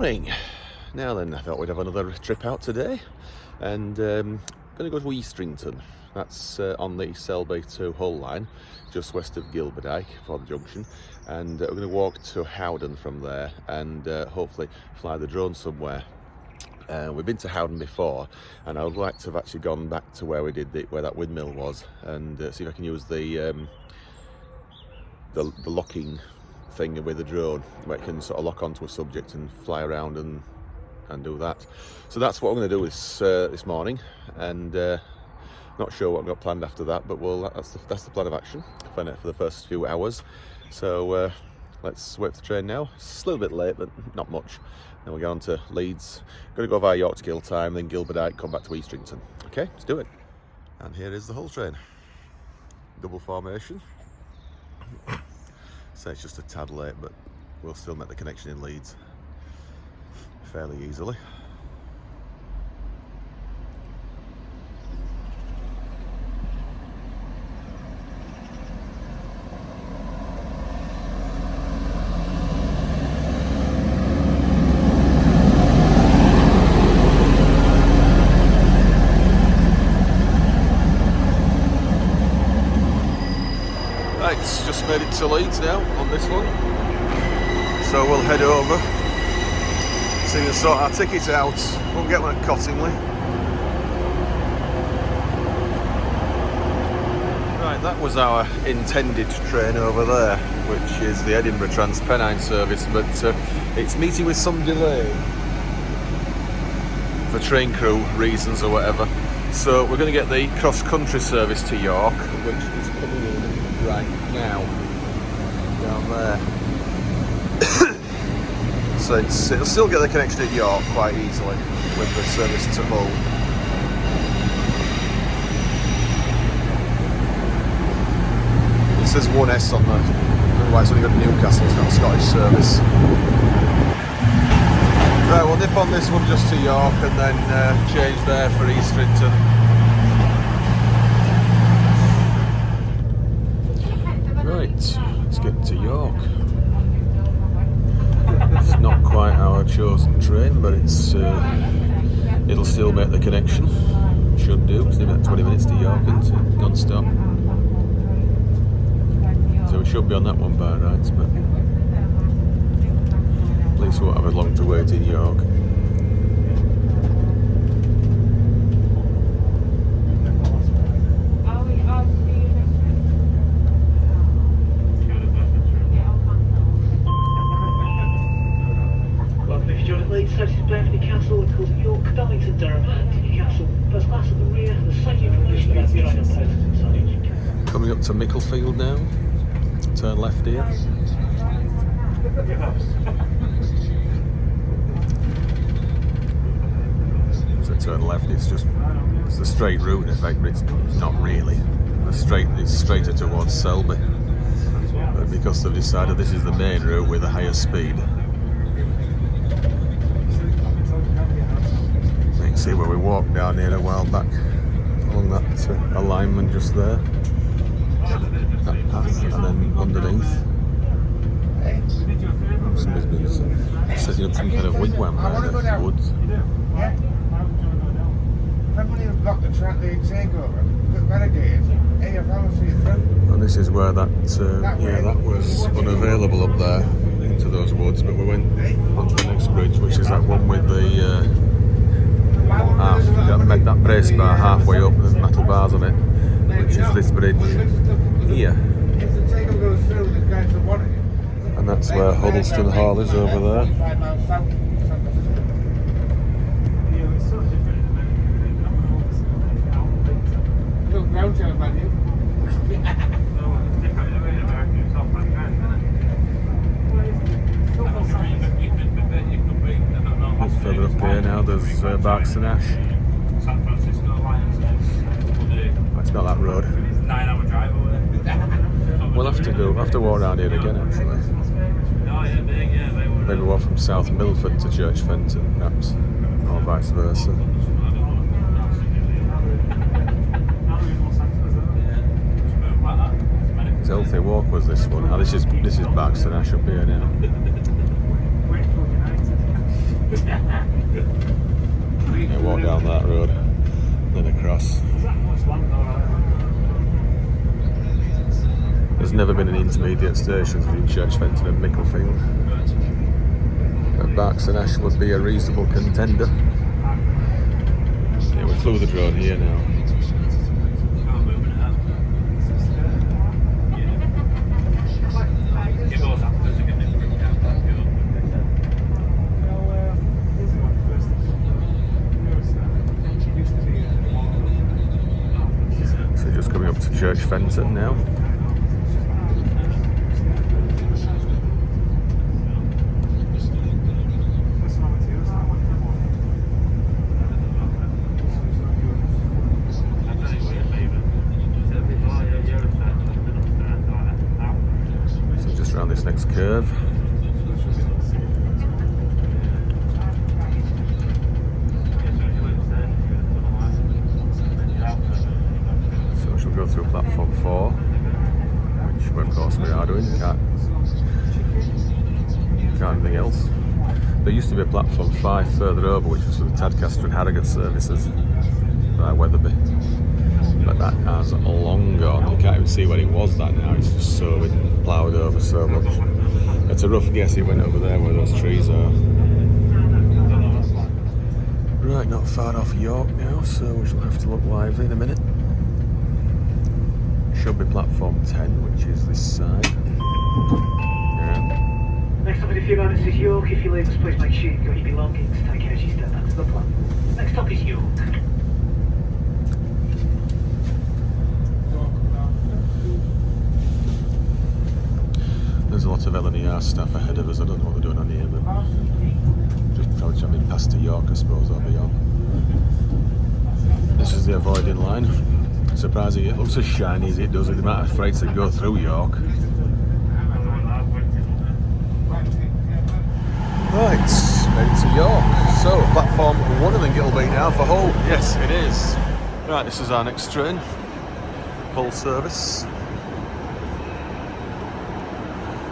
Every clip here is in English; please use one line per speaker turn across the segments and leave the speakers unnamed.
Morning. Now then, I thought we'd have another trip out today, and going to go to Eastrington. That's on the Selby to Hull line, just west of Gilberdike for the junction, and we're going to walk to Howden from there, and hopefully fly the drone somewhere. We've been to Howden before, and I would like to have actually gone back to where we did where that windmill was, and see if I can use the locking thing with the drone, where it can sort of lock onto a subject and fly around and do that. So that's what I'm going to do this morning, and not sure what I've got planned after that, but that's the plan of action for the first few hours. So let's wait for the train now. It's a little bit late, but not much. Then we'll get on to Leeds. Going to go via York to Giltime, then Gilberdike, come back to Eastrington. Okay, let's do it. And here is the Hull train. Double formation. So it's just a tad late, but we'll still make the connection in Leeds fairly easily. Right, just made it to Leeds now on this one, so we'll head over, see if we can sort our tickets out. Won't get one at Cottingley. Right, that was our intended train over there, which is the Edinburgh Transpennine service, but it's meeting with some delay for train crew reasons or whatever. So we're going to get the cross-country service to York, which is coming in right now, down there. So it'll still get the connection at York quite easily with the service to Hull. It says 1S on the, otherwise it's only got Newcastle, it's not a Scottish service. Right, we'll nip on this one just to York and then change there for Eastrington. Right, let's get to York. It's not quite our chosen train, but it'll still make the connection. Should do. It's about 20 minutes to York, isn't it? Non-stop. So we should be on that one by rights, but at least we won't have long to wait in York.
Leeds, services Beverley Castle, it calls at York, Darlington, Durham and Newcastle. First class at the rear, the safety information about the driver post inside.
Coming up to Micklefield now. Turn left here. So turn left, it's the straight route in effect, but it's not really. It's straighter towards Selby. But because they've decided this is the main route with a higher speed. See where we walked down here a while back along that alignment just there, that path, and then underneath somebody's been setting up some kind of wigwam there in the woods. And this is where that was unavailable up there into those woods, but we went onto the next bridge, which is that one with the that brace bar halfway up with metal bars on it, which is this bridge here. And that's where Huddleston Hall is over there. Further up here now, there's Barks and Ash. It's not that road.
9-hour drive over there.
We'll have to walk around here again actually. Maybe walk from South Milford to Church Fenton, perhaps, or vice versa. It's a healthy walk was this one. Oh, this is Barks and Ash up here now. Yeah, walk down that road, then across. There's never been an intermediate station between Church Fenton and Micklefield. But Berks and Ash would be a reasonable contender. Yeah, we flew the drone here now. So just coming up to Church Fenton now. Around this next curve. So we shall go through platform 4, which of course we are doing. Can't anything else. There used to be a platform 5 further over, which was for the Tadcaster and Harrogate services by Wetherby. But that has long gone. You can't even see where it was that now. It's just so ploughed over so much. It's a rough guess it went over there where those trees are. Right, not far off York now, so we shall have to look lively in a minute. Should be platform 10, which is this side. Yeah.
Next stop in a few moments is York. If you leave this place, make sure you've got your belongings. Take care as you step back to the plan. Next stop is York.
There's a lot of LNER staff ahead of us. I don't know what they're doing on here, but just probably travelling past to York, I suppose, I'll be on. This is the avoiding line. Surprising it looks as shiny as it does with the amount of freights that go through York. Right, ready to York. So, platform 1 of Gilby now for Hull. Yes, it is. Right, this is our next train. Hull service.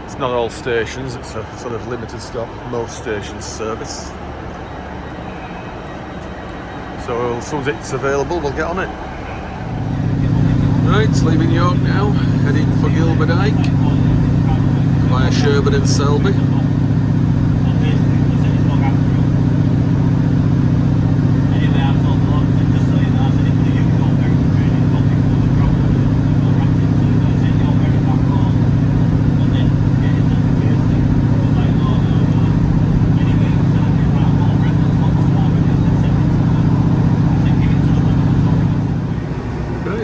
It's not all stations, it's a sort of limited stop, most stations service. So as soon as it's available, we'll get on it. Right, leaving York now, heading for Gilberdyke via Sherburn and Selby.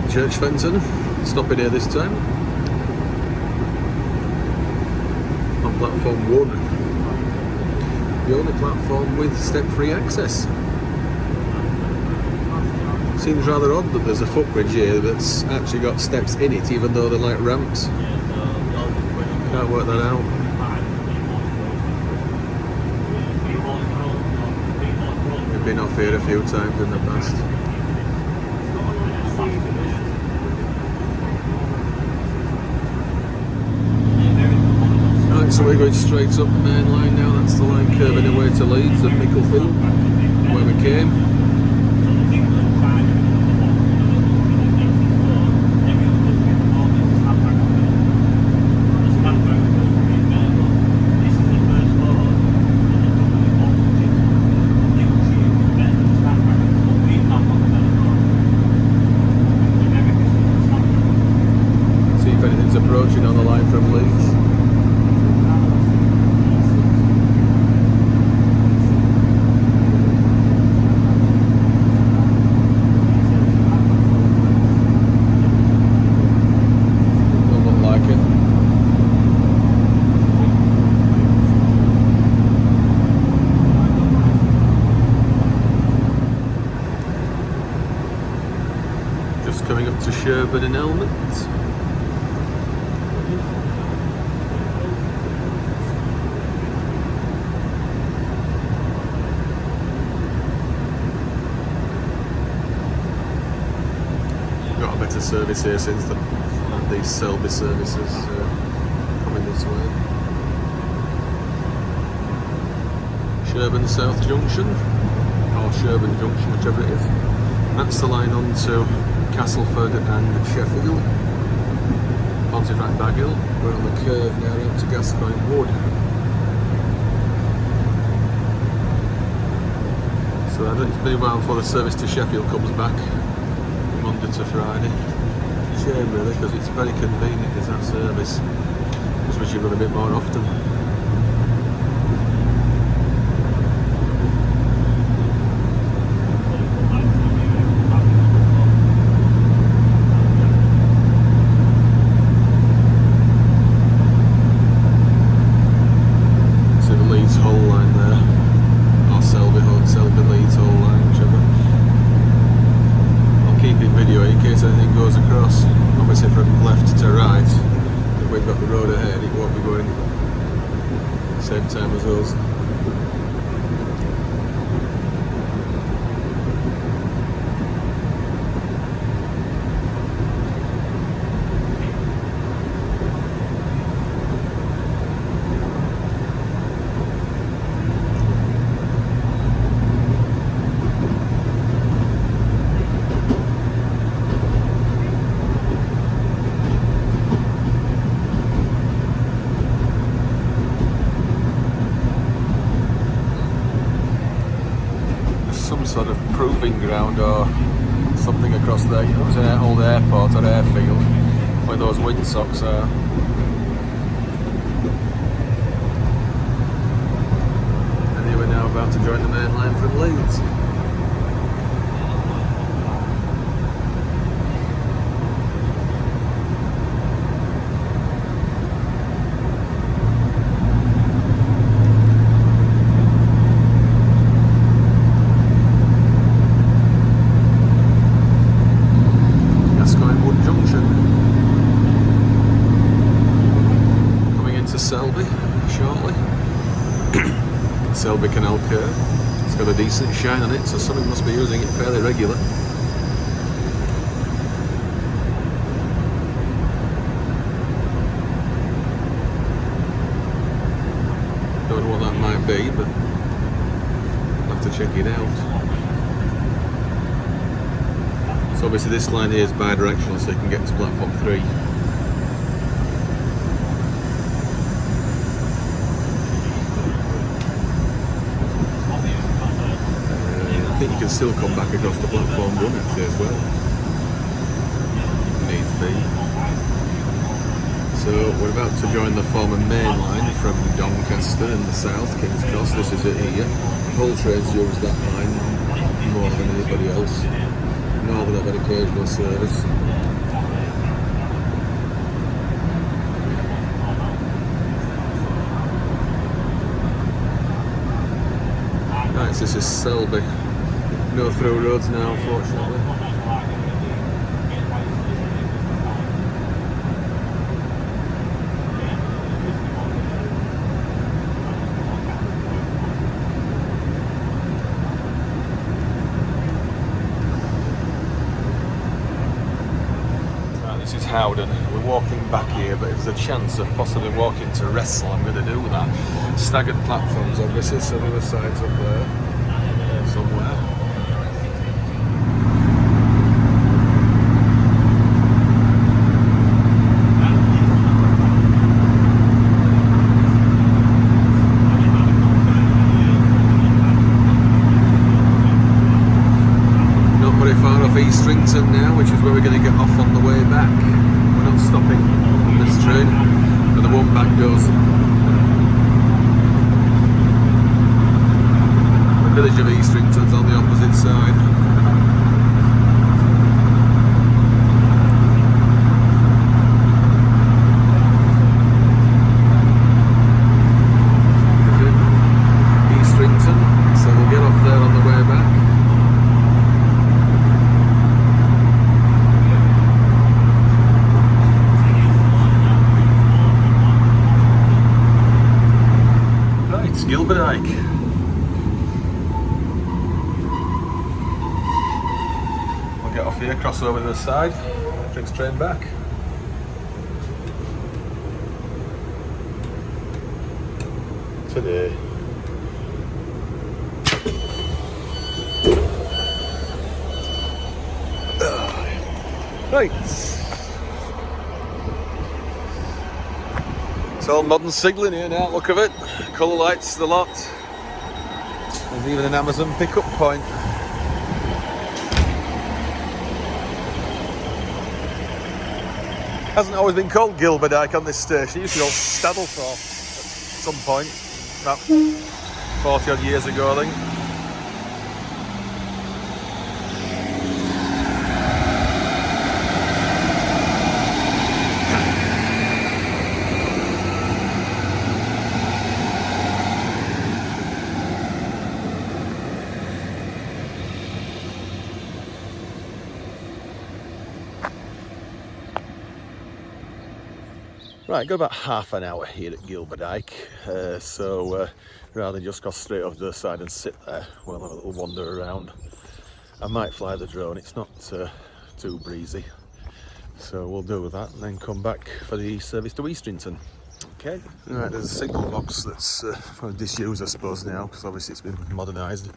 Church Fenton, stopping here this time on platform 1, the only platform with step-free access. Seems rather odd that there's a footbridge here that's actually got steps in it, even though they're like ramps. Can't work that out. We've been off here a few times in the past. So we're going straight up the main line now. That's the line curving away to Leeds and Micklefield, where we came. See if anything's approaching on the line from Leeds. Coming up to Sherburn and Elmet. Got a better service here since these Selby services coming this way. Sherburn South Junction, or Sherburn Junction, whichever it is. That's the line on to Castleford and Sheffield. Pontefract Baghill. We're on the curve now out to Gascoigne Wood. So I think it's been a while before the service to Sheffield comes back, Monday to Friday. Shame really, because it's very convenient, is that service. Just wish you'd run a bit more often. See the Leeds Hull line there, or Selby Leeds Hull line, whichever. I'll keep it video in case anything goes across. Obviously from left to right, if we've got the road ahead, it won't be going same time as us. Some sort of proving ground or something across there. You know, there's an old airport or airfield where those windsocks are. And here we're now about to join the main line from Leeds. Selby shortly. Selby Canal curve. It's got a decent shine on it, so someone must be using it fairly regular. Don't know what that might be, but I'll have to check it out. So obviously this line here is bi-directional, so you can get to platform 3. I think you can still come back across to platform 1 actually as well, if needs be. So we're about to join the former main line from Doncaster in the south, King's Cross. This is it here. Hull trains use that line more than anybody else. Northern have an occasional service. Right, so this is Selby. No through roads now, unfortunately. Right, this is Howden. We're walking back here, but if there's a chance of possibly walking to Wrestle, I'm going to do that. Staggered platforms, obviously, so the other side's up there somewhere. Eastrington now, which is where we're going to get off on the way back. We're not stopping on this train, but the one back goes. The village of Eastrington's on the opposite side. Eastrington, so we'll get off there on the way back. Gilberdike. We'll get off here, cross over to the side, next train back. Today. Right. It's all modern signalling here now, look of it. Colour lights, the lot. There's even an Amazon pickup point. Hasn't always been called Gilberdyke on this station. It used to be called Staddlethorpe at some point, about 40 odd years ago, I think. Right, got about half an hour here at Gilberdyke, so rather than just go straight over to the side and sit there, we'll have a little wander around. I might fly the drone, it's not too breezy, so we'll do that and then come back for the service to Eastrington. Okay, right, there's a signal box that's disused, I suppose, now, because obviously it's been modernised,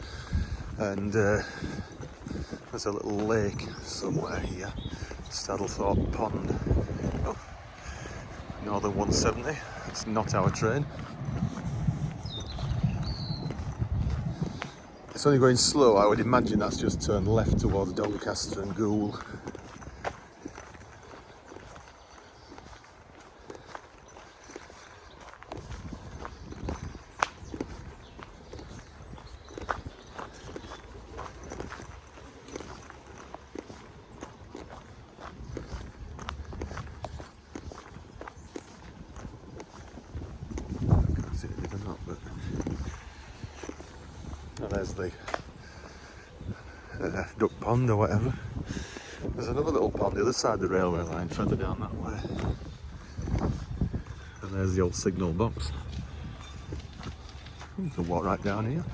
and there's a little lake somewhere here, Staddlethorpe Pond. Oh. Northern 170, it's not our train. It's only going slow, I would imagine that's just turned left towards Doncaster and Goole. There's the duck pond or whatever. There's another little pond the other side of the railway line, further down that way. And there's the old signal box. You can walk right down here.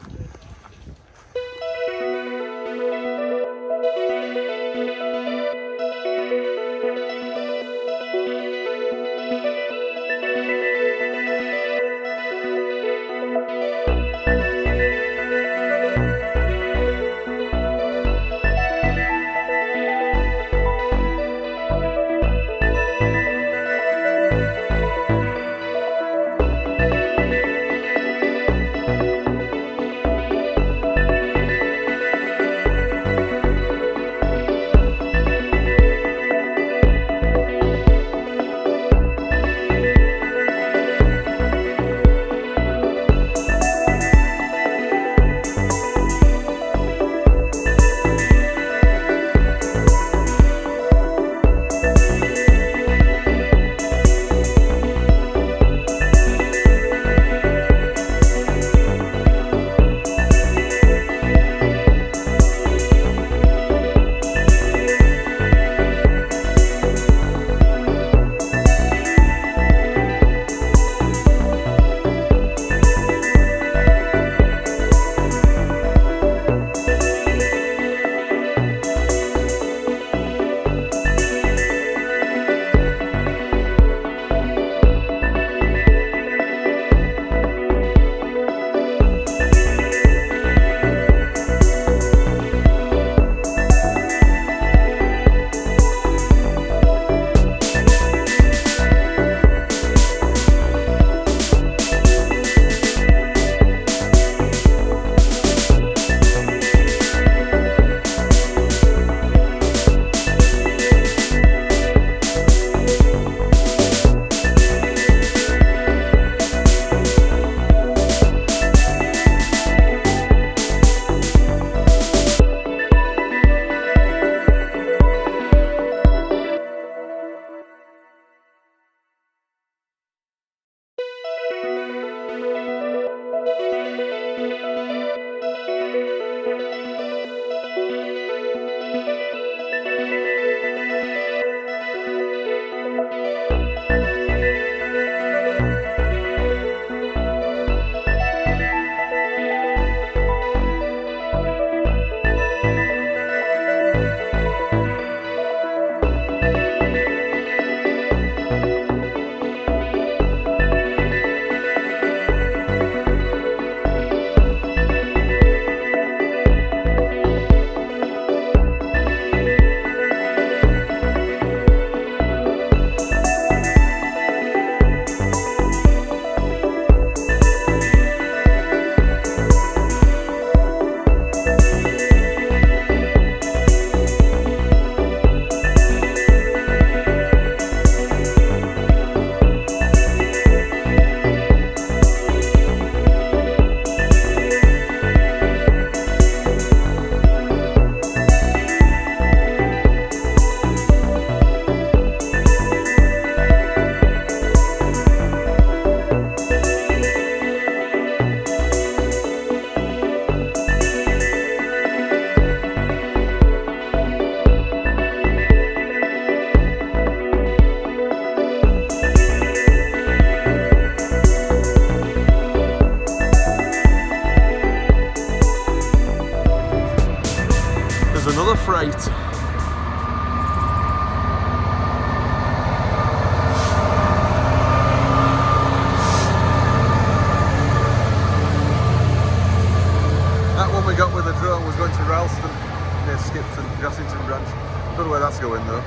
Grassington branch. Don't know where that's going though.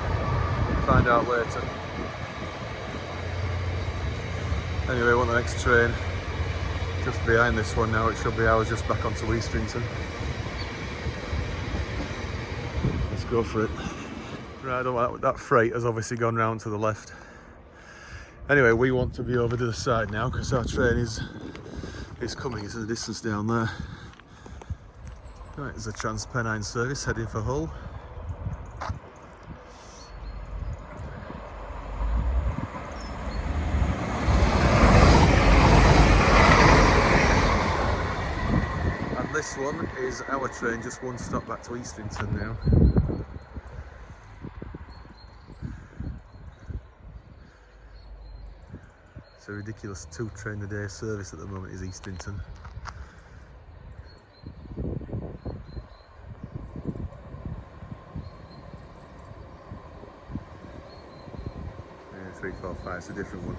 Find out later. Anyway, want the next train just behind this one now. It should be ours just back onto Eastrington. Let's go for it. Right, that freight has obviously gone round to the left. Anyway, we want to be over to the side now because our train is coming. It's in the distance down there. Right, there's a Trans-Pennine service heading for Hull. And this one is our train, just one stop back to Eastrington now. It's a ridiculous 2 train a day service at the moment is Eastrington. Yeah, 345, it's a different one.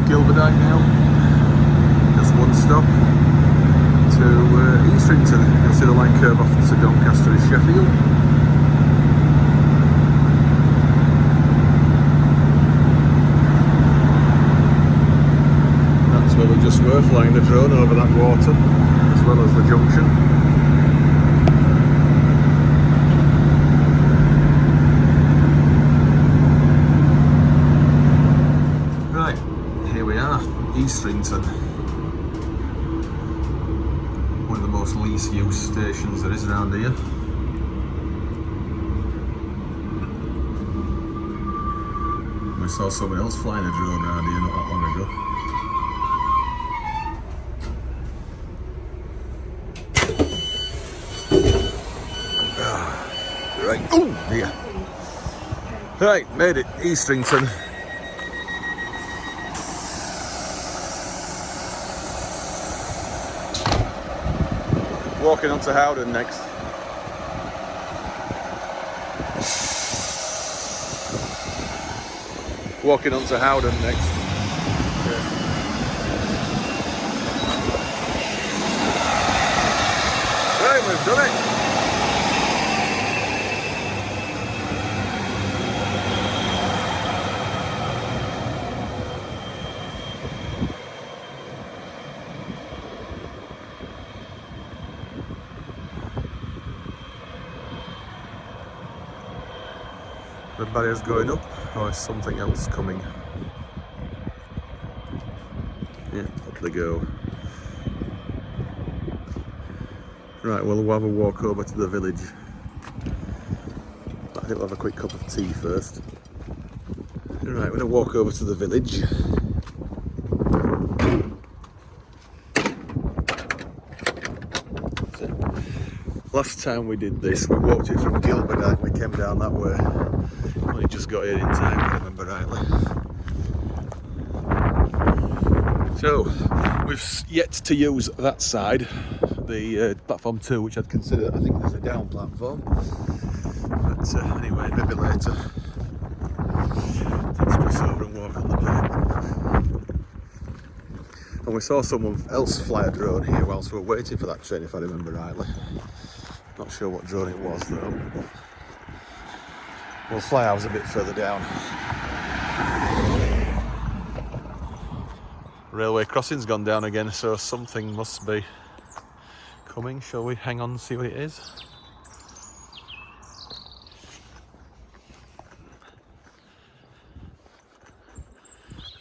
Gilberdine now, just one stop to Eastrington. You'll see the line curve off to Doncaster and Sheffield. That's where we just were, flying the drone over that water as well as the junction. Eastrington, one of the most least used stations there is around here. We saw someone else flying a drone around here not that long ago. Right, oh dear. Right, made it, Eastrington. Walking onto Howden next. Walking onto Howden next. Yeah. Right, we've done it. The barrier's going up, or is something else coming? Yeah, up they go. Right, well, we'll have a walk over to the village. I think we'll have a quick cup of tea first. Right, we're going to walk over to the village. Last time we did this, we walked it from Gilberdine, we came down that way. Only just got here in time, if I remember rightly. So, we've yet to use that side, the platform 2, which I'd consider, I think there's a down platform. But anyway, maybe later. Let's cross over and walk on the pipe. And we saw someone else fly a drone here whilst we were waiting for that train, if I remember rightly. Not sure what drone it was though. We'll fly ours a bit further down. Railway crossing's gone down again, so something must be coming. Shall we hang on and see what it is?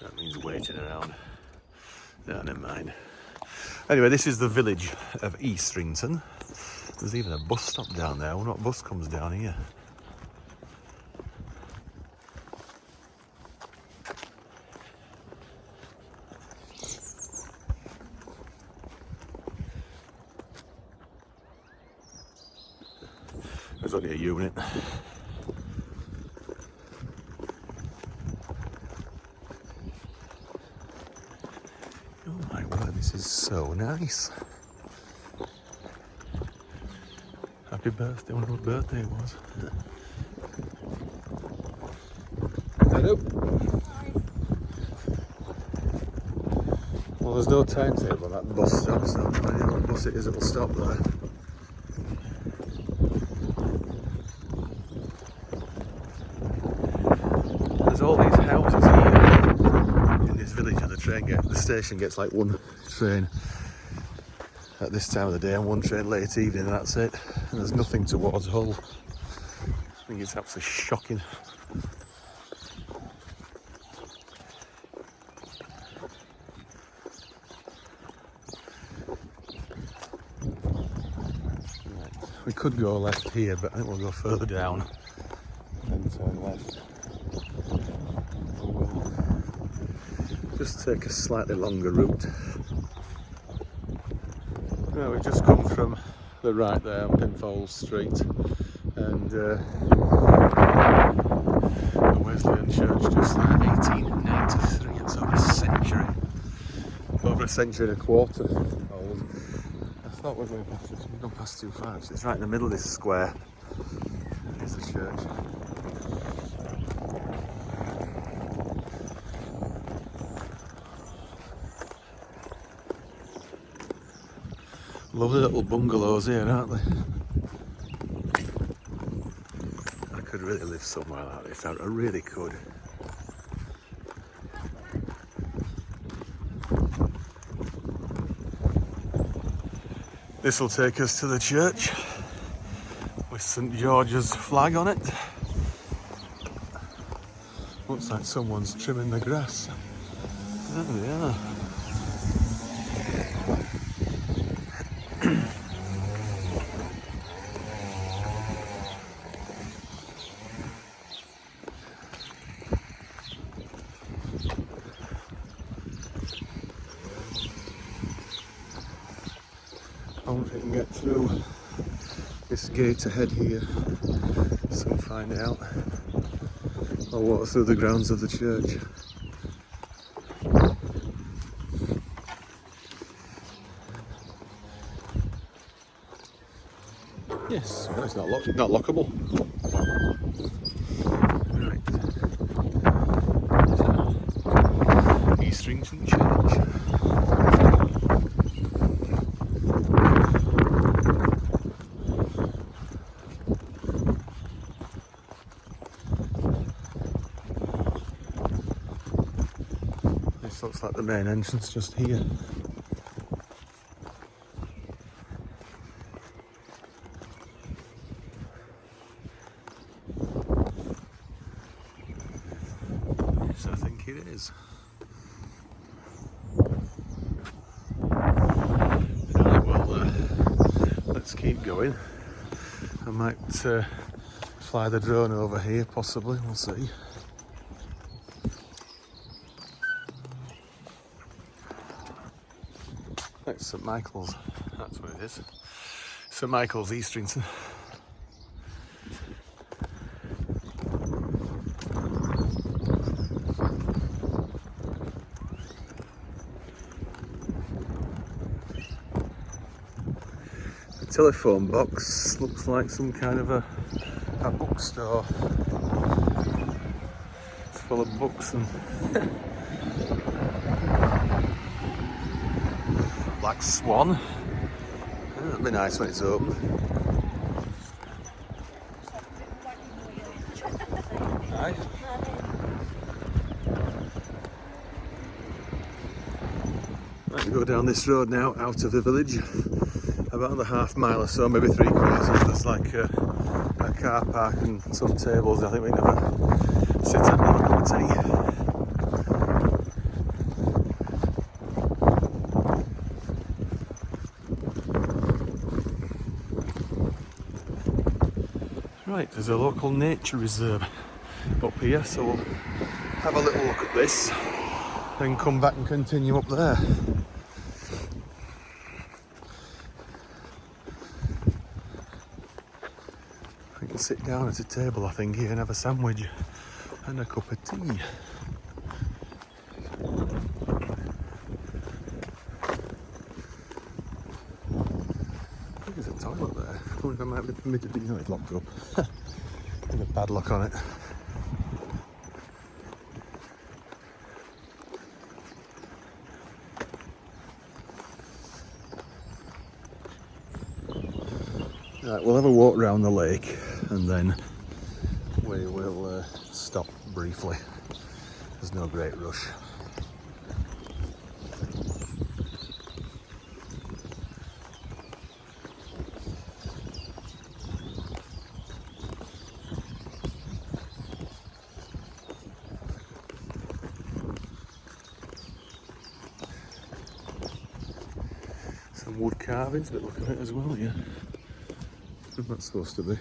That means waiting around. No, never mind. Anyway, this is the village of Eastrington. There's even a bus stop down there. I wonder what bus comes down here. There's only a unit. Oh my word, this is so nice. Happy birthday, I wonder what birthday it was. Hello. Well, there's no timetable on that bus stop, so depending on what bus it is, it'll stop there. There's all these houses here in this village, and the station gets like one train at this time of the day and one train late evening, and that's it. And there's nothing towards Hull. I think it's absolutely shocking. We could go left here, but I think we'll go further down and turn left. We'll just take a slightly longer route. Right, we've just come from the right there on Pinfold Street, and the Wesleyan Church just there, 1893. It's over a century and a quarter old. I thought we were going past this. We've gone past too far. It's right in the middle of this square. Here's the church. Lovely little bungalows here, aren't they? I could really live somewhere like this. I really could. This will take us to the church with St George's flag on it. Looks like someone's trimming the grass. There we are. I wonder if we can get through this gate ahead here, so we'll find out. I'll walk through the grounds of the church. Yes, well, it's not lockable. Right. Eastrington Church. This looks like the main entrance just here. Yes, I think it is. Right, well, let's keep going. I might fly the drone over here, possibly, we'll see. That's St Michael's, that's what it is. St Michael's, Eastrington. The telephone box looks like some kind of a bookstore. It's full of books and Black Swan. That'll be nice when it's open. Hi. Right, we go down this road now, out of the village. About another half mile or so, maybe 3/4. There's like a car park and some tables. I think we can have a sit and have a cup of tea. Right, there's a local nature reserve up here, so we'll have a little look at this, then come back and continue up there. We can sit down at a table, I think, here and have a sandwich and a cup of tea. I think there's a toilet there. I wonder if I might be permitted to. No, it's locked up. With a padlock on it. Right, we'll have a walk around the lake and then we will stop briefly. There's no great rush. Some wood carvings, but look at it as well, yeah. What's that supposed to be?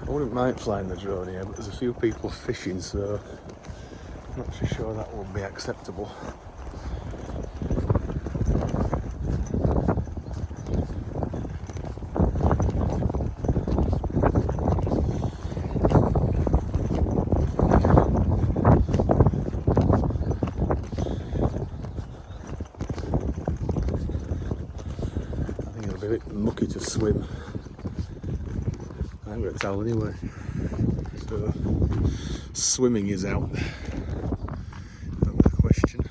I wouldn't mind flying the drone here, but there's a few people fishing, so I'm not too sure that would be acceptable. I think it'll be a bit mucky to swim. I haven't got a towel anyway, so swimming is out. Not a question.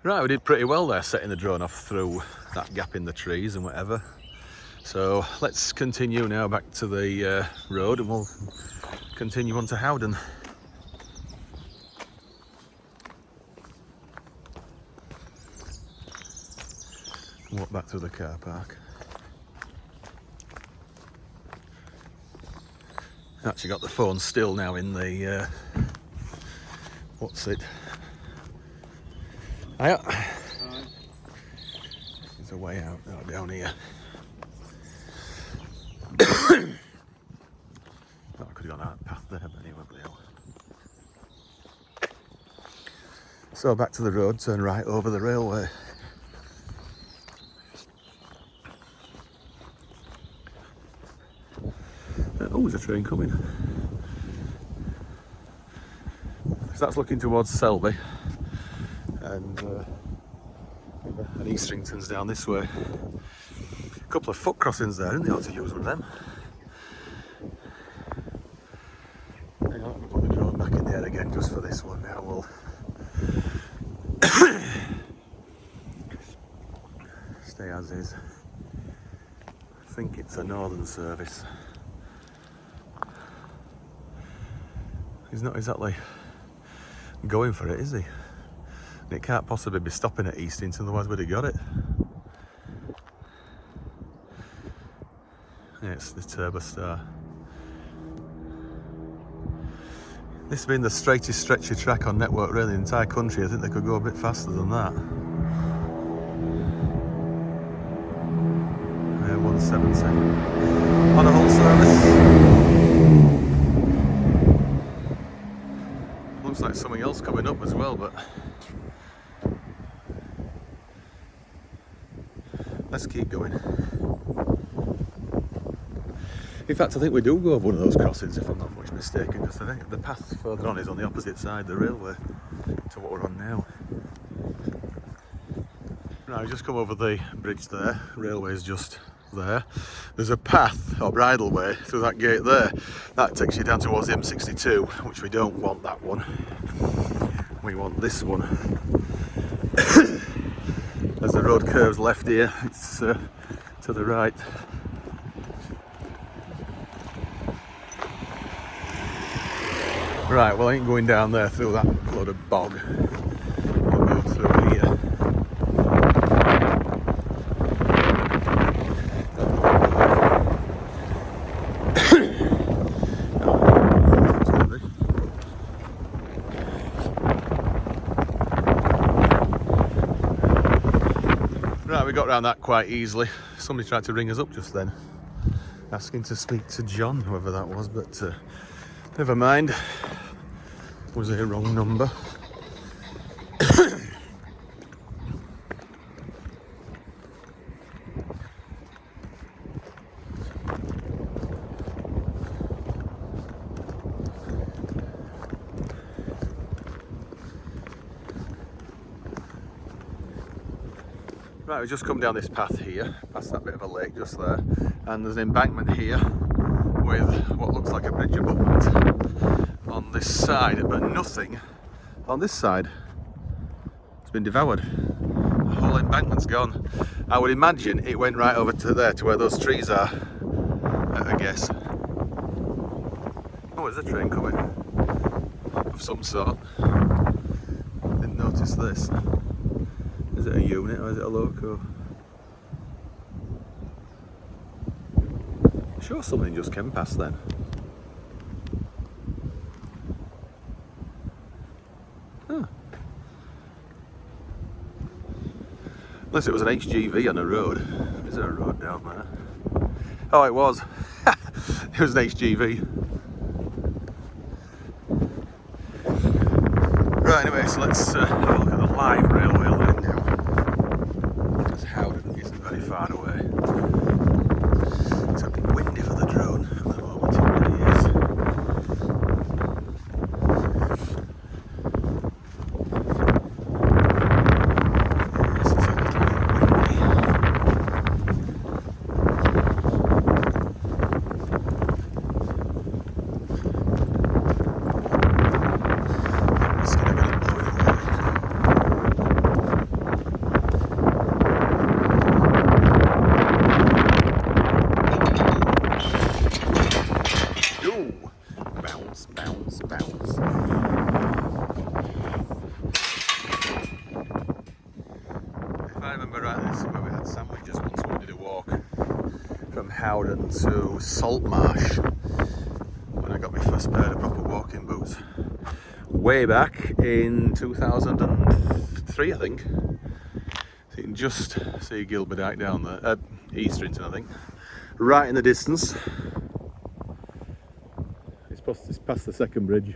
Right, we did pretty well there, setting the drone off through that gap in the trees and whatever. So let's continue now back to the road and we'll continue on to Howden. Walk back through the car park. Actually got the phone still now in the, what's it? Hiya. There's a way out down here. Oh, I could have gone out that path there, but anyway, bloody hell. So back to the road, turn right over the railway. Oh, there's a train coming. So that's looking towards Selby, and Eastrington's down this way. A couple of foot crossings there, and they ought to use one of them. Hang on, let me put the drone back in the air again just for this one now. We'll stay as is. I think it's a northern service. He's not exactly going for it, is he? And it can't possibly be stopping at Eastrington, otherwise we'd have got it. Yeah, it's the Turbo Star. This being the straightest stretch of track on Network Rail in the entire country, I think they could go a bit faster than that. Yeah, 170 on a whole service. Looks like something else coming up as well, but let's keep going. In fact, I think we do go over one of those crossings, if I'm not much mistaken, because I think the path further on is on the opposite side of the railway to what we're on now. Right, we just come over the bridge there, railway's just there. There's a path or bridleway through that gate there. That takes you down towards the M62, which we don't want that one. We want this one. As the road curves left here, it's to the right. Right, well I ain't going down there through that load of bog. We'll go through here. Right, we got around that quite easily. Somebody tried to ring us up just then, asking to speak to John, whoever that was, but never mind. Was it a wrong number? Right, we've just come down this path here, past that bit of a lake just there, and there's an embankment here with what looks like a bridge abutment on this side, but nothing on this side. It's been devoured. The whole embankment's gone. I would imagine it went right over to there, to where those trees are, I guess. Oh, there's a train coming of some sort. Didn't notice this. Is it a unit or is it a loco? I'm sure something just came past then. Huh. Unless it was an HGV on a road. Is there a road down there? Oh, it was. It was an HGV. Right, anyway, so let's have a look at the live railway line now. Because Howden isn't very far away. It's a bit windy for the drone at the moment, it really is. Yes, it's a little bit windy. It's going to get it blowing away. Howden to Saltmarsh when I got my first pair of proper walking boots. Way back in 2003, I think. So you can just see Gilbert Dyke down there, Eastrington, I think. Right in the distance. It's past the second bridge.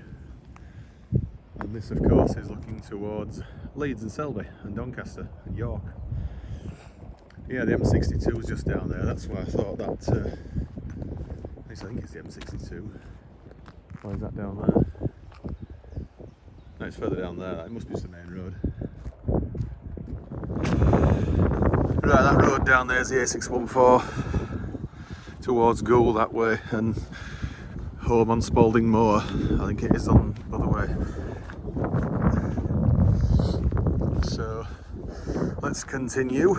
And this, of course, is looking towards Leeds and Selby and Doncaster and York. Yeah, the M62 was just down there. That's why I thought that. At least I think it's the M62. Why is that down there? No, it's further down there. It must be just the main road. Right, that road down there is the A614 towards Goole that way, and home on Spalding Moor. I think it is on the other way. So let's continue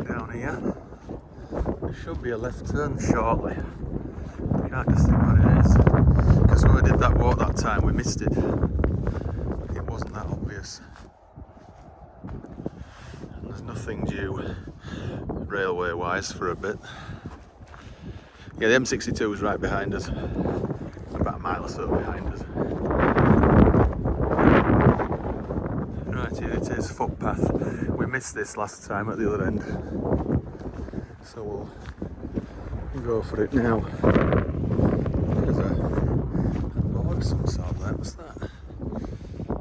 down here. There should be a left turn shortly. I can't just think what it is, because when we did that walk that time we missed it. It wasn't that obvious. And there's nothing due railway wise for a bit. Yeah, the M62 is right behind us, about a mile or so behind us. Right, here it is, footpath. We missed this last time at the other end, so we'll go for it now. There's a board of some sort there, what's that?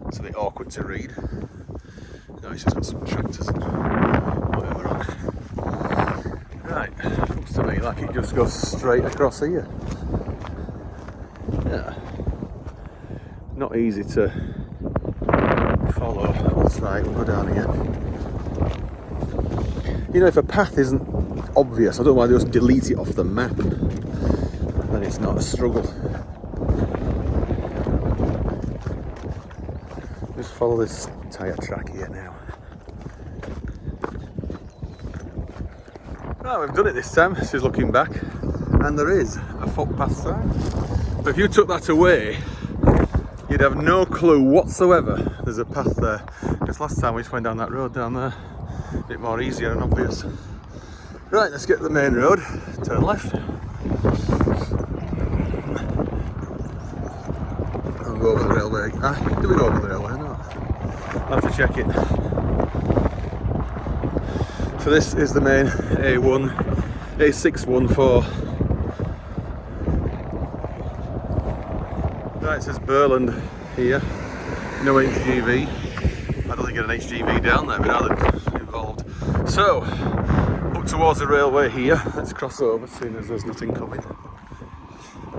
It's a bit awkward to read. No, it's just got some tractors and whatever on it. Right, looks to me like it just goes straight across here. Yeah, not easy to follow. That's right, we'll go down here. You know, if a path isn't obvious, I don't want to just delete it off the map, then it's not a struggle. Just follow this tyre track here now. Right, we've done it this time. This is looking back, and there is a footpath sign. But if you took that away, you'd have no clue whatsoever there's a path there. Because last time we just went down that road down there, a bit more easier and obvious. Right, let's get to the main road, turn left. I'll go over the railway. Do we go over the railway or not? I'll have to check it. So this is the main A614. Right, it says Burland here, no HGV. I don't think you get an HGV down there without it involved. So, up towards the railway here, let's cross over, seeing as there's nothing coming.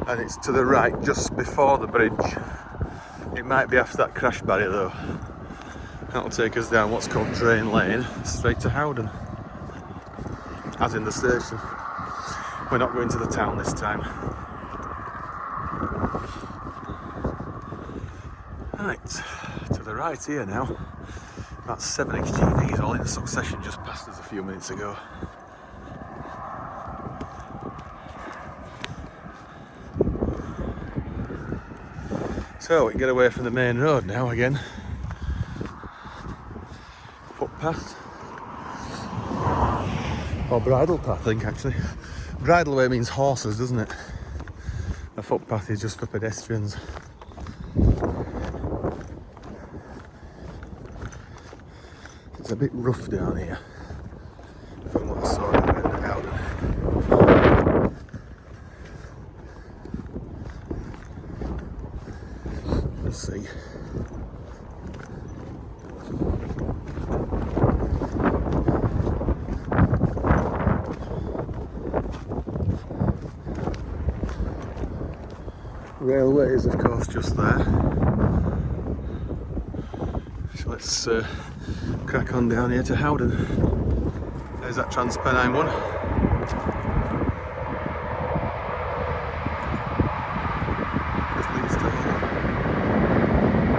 And it's to the right, just before the bridge. It might be after that crash barrier though. That'll take us down what's called Drain Lane, straight to Howden. As in the station. We're not going to the town this time. Right, to the right here now. About 7 HGVs all in succession just passed us a few minutes ago. So we can get away from the main road now again. Footpath. Or bridle path, I think actually. Bridle way means horses, doesn't it? A footpath is just for pedestrians. It's a bit rough down here, from what I saw at Howden. Let's see. Railway is of course just there. So let's crack on down here to Howden. There's that Transpennine one. Just leads to Hull, I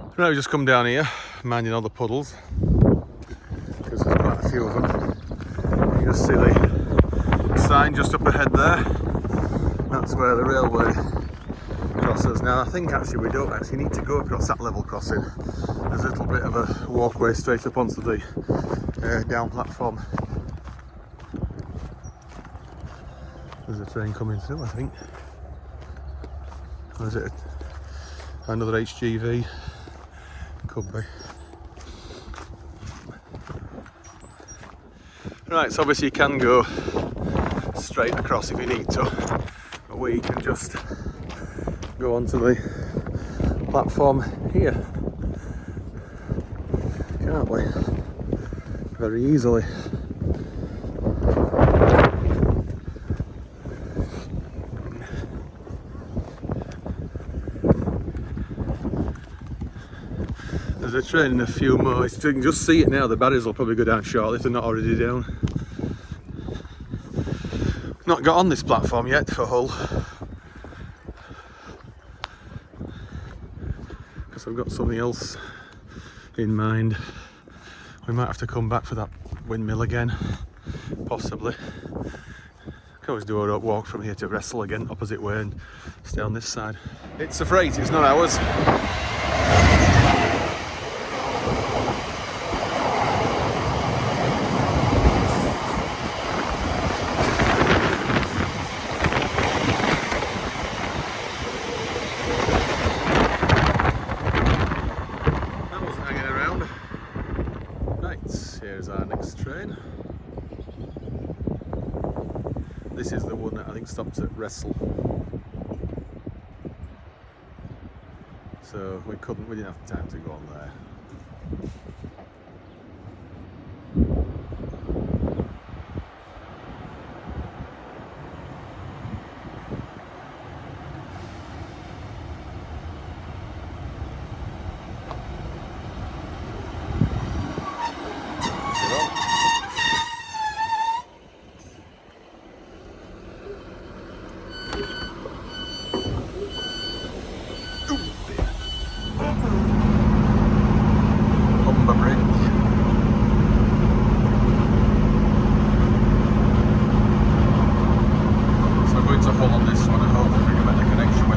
think. Right, we just come down here, minding all the puddles, because there's quite a few of them. You can just see the sign just up ahead there. That's where the railway crosses. Now I think actually we don't actually need to go across that level crossing. I There's a little bit of a walkway straight up onto the down platform. There's a train coming through, I think. Or is it another HGV? Could be. Right, so obviously you can go straight across if you need to, but we can just go onto the platform here, can't we? Very easily. There's a train in a few more. You can just see it now. The barriers will probably go down shortly if they're not already down. Not got on this platform yet for Hull, because I've got something else in mind. We might have to come back for that windmill again, possibly. Can always do a walk from here to Wrestle again, opposite way, and stay on this side. It's a freight, it's not ours. Here's our next train. This is the one that I think stops at Wrestle. So we didn't have time to go on there.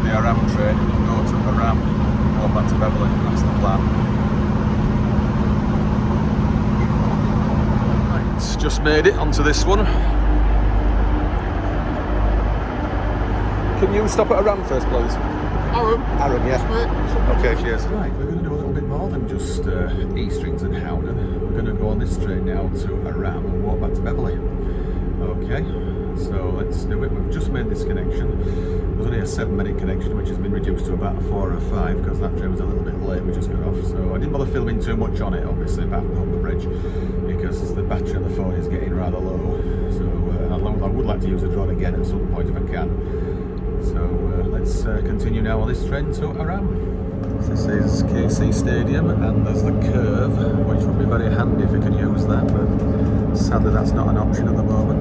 Arram train, go to Arram, go back to Beverley, that's the plan. Right, just made it onto this one. Can you stop at Arram first, please?
Arram?
Arram, yeah. Okay, cheers. Right, we're going to do a little bit more than just Eastrington and Howden. We're going to go on this train now to Arram and walk back to Beverley. Okay, so let's do it. We've just made this connection. It was only a 7-minute connection, which has been reduced to about 4 or 5 because that train was a little bit late. We just got off, so I didn't bother filming too much on it, obviously, apart from Humber Bridge, because the battery on the phone is getting rather low. So I would like to use the drone again at some point if I can. So let's continue now on this train to Arram. This is KC Stadium, and there's the curve, which would be very handy if we could use that, but sadly that's not an option at the moment.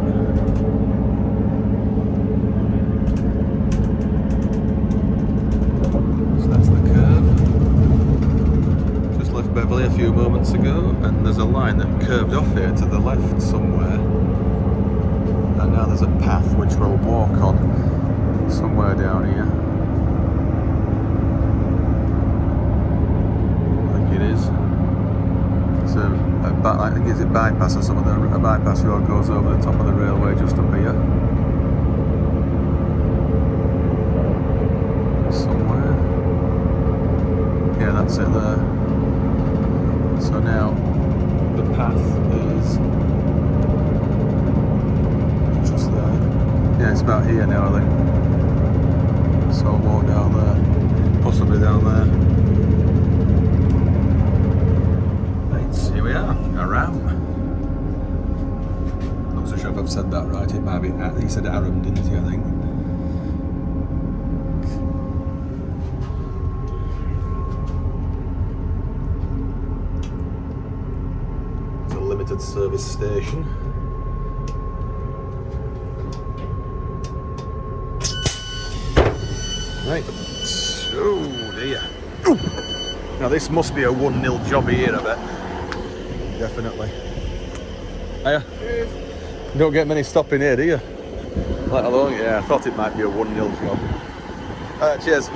Beverley a few moments ago, and there's a line that curved off here to the left somewhere, and now there's a path which we'll walk on somewhere down here. I think it is. So I think it's a bypass or something. A bypass road goes over the top of the railway just up here somewhere. Yeah, that's it there. So now the path is just there. Yeah, it's about here now, I think. So I'll walk down there, possibly down there. Right, here we are, Arram. Not so sure if I've said that right. It might be. He said Arram, didn't he? I think. Limited service station. Right. Oh dear. Ooh. Now this must be a 1-0 job here, I bet. Definitely. Hiya. Cheers. You don't get many stopping here, do you? Let alone, yeah, I thought it might be a 1-0 job. Cheers.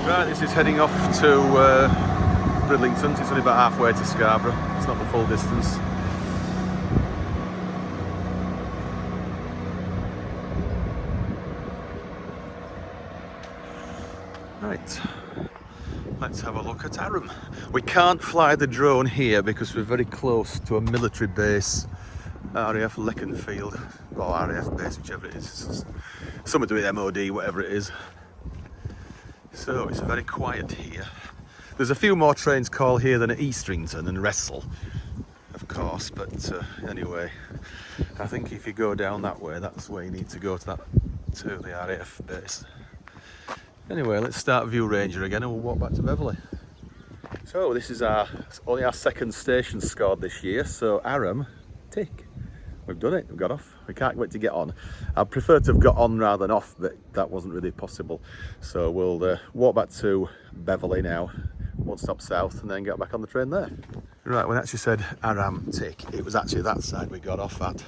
Right, this is heading off to Bridlington. It's only about halfway to Scarborough. It's not the full distance. Right, let's have a look at Arram. We can't fly the drone here because we're very close to a military base, RAF Leconfield, or RAF base, whichever it is. Something to do with MOD, whatever it is. So it's very quiet here. There's a few more trains call here than at Eastrington and Wrestle, of course, but anyway, I think if you go down that way, that's where you need to go to the RAF base. Anyway, let's start View Ranger again and we'll walk back to Beverley. So this is only our second station scored this year, so Arram, tick. We've done it, we've got off. We can't wait to get on. I'd prefer to have got on rather than off, but that wasn't really possible. So we'll walk back to Beverley now, one stop south, and then get back on the train there. Right, when I actually said Arram, tick, it was actually that side we got off at.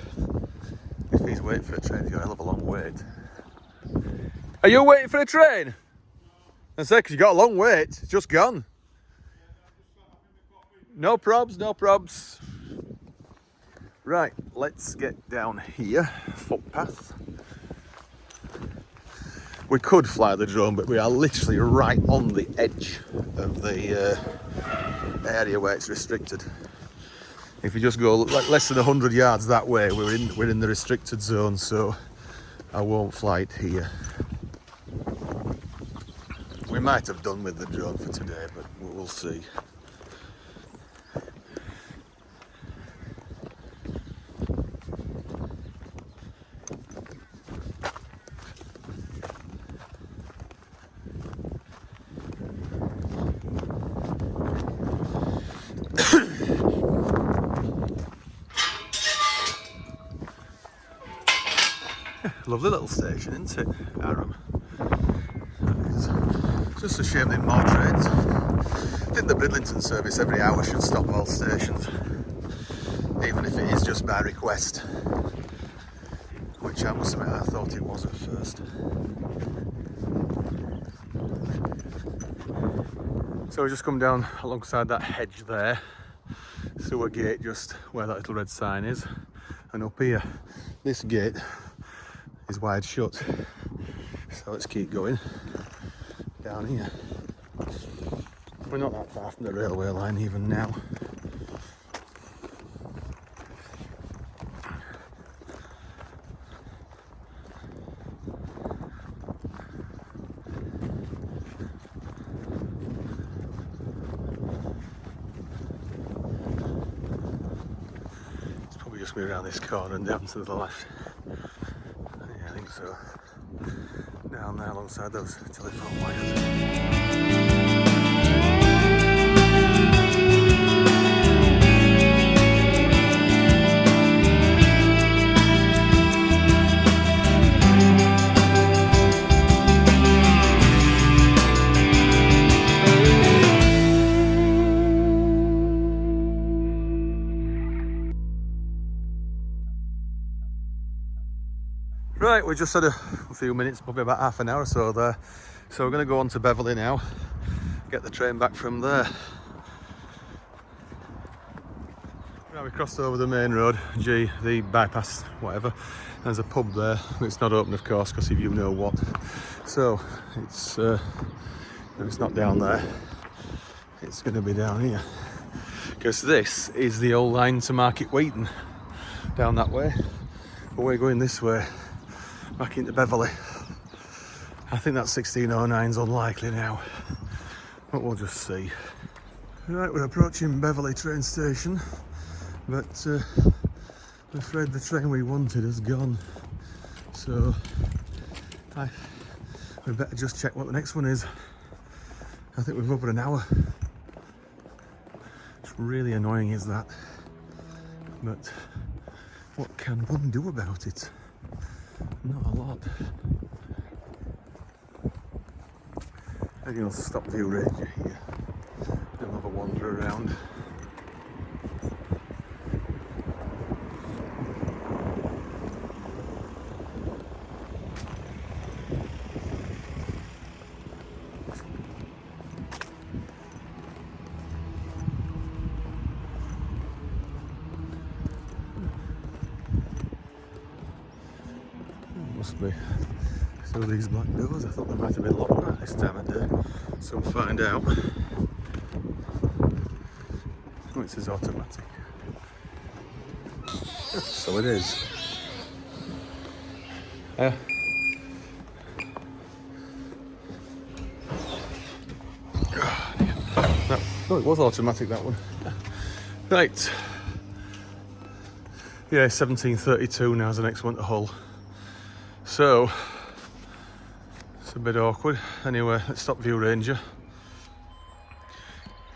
If he's waiting for a train, he's got a hell of a long wait. Are you waiting for a train? I said, because you got a long wait, it's just gone. No probs, no probs. Right, let's get down here, footpath. We could fly the drone, but we are literally right on the edge of the area where it's restricted. If you just go like less than 100 yards that way, we're in the restricted zone, so I won't fly it here. We might have done with the drone for today, but we'll see. Lovely little station, isn't it, Arram? It's just a shame there are more trains. I think the Bridlington service every hour should stop all stations, even if it is just by request, which I must admit I thought it was at first. So we just come down alongside that hedge there, sewer gate just where that little red sign is, and up here, this gate is wide shut, so let's keep going down here. We're not that far from the railway line even now. It's probably just going around this corner and down to the left. Yeah, I think so. Down there alongside those telephone wires. Right, we just had a few minutes, probably about half an hour or so there. So we're going to go on to Beverley now, get the train back from there. Right, we crossed over the main road, the bypass, whatever. There's a pub there. It's not open, of course, because if you know what. So it's not down there. It's going to be down here. Because this is the old line to Market Wheaton, down that way. But we're going this way, back into Beverley. I think that 1609 is unlikely now, but we'll just see. Right, we're approaching Beverley train station, but I'm afraid the train we wanted has gone. So we better just check what the next one is. I think we've over an hour. It's really annoying, is that? But what can one do about it? Not a lot. I think I'll stop View Ranger here and have a wander around. Must be through these black doors. I thought they might have been locked at this time of day. So we'll find out. Oh, it says automatic. So it is. Oh, it was automatic, that one. Right. Yeah, 1732 now is the next one to Hull. So, it's a bit awkward. Anyway, let's stop View Ranger.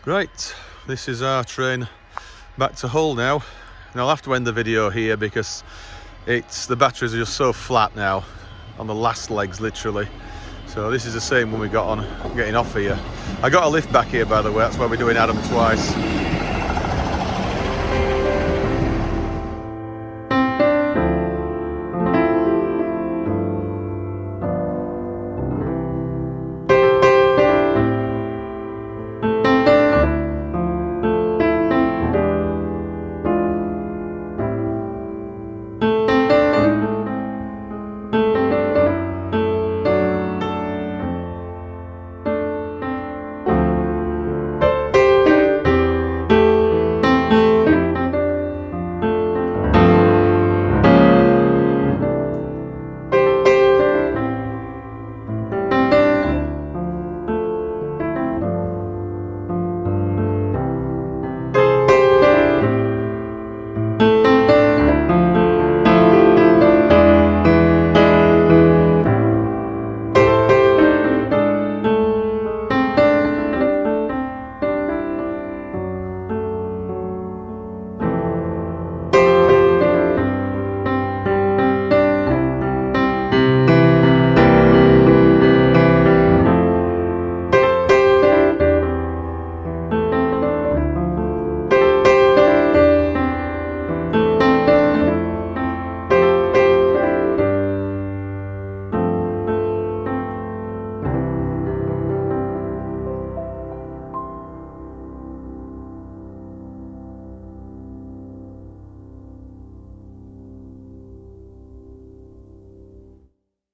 Right, this is our train back to Hull now. And I'll have to end the video here because the batteries are just so flat now on the last legs, literally. So this is the same one we got on getting off here. I got a lift back here, by the way. That's why we're doing Arram twice.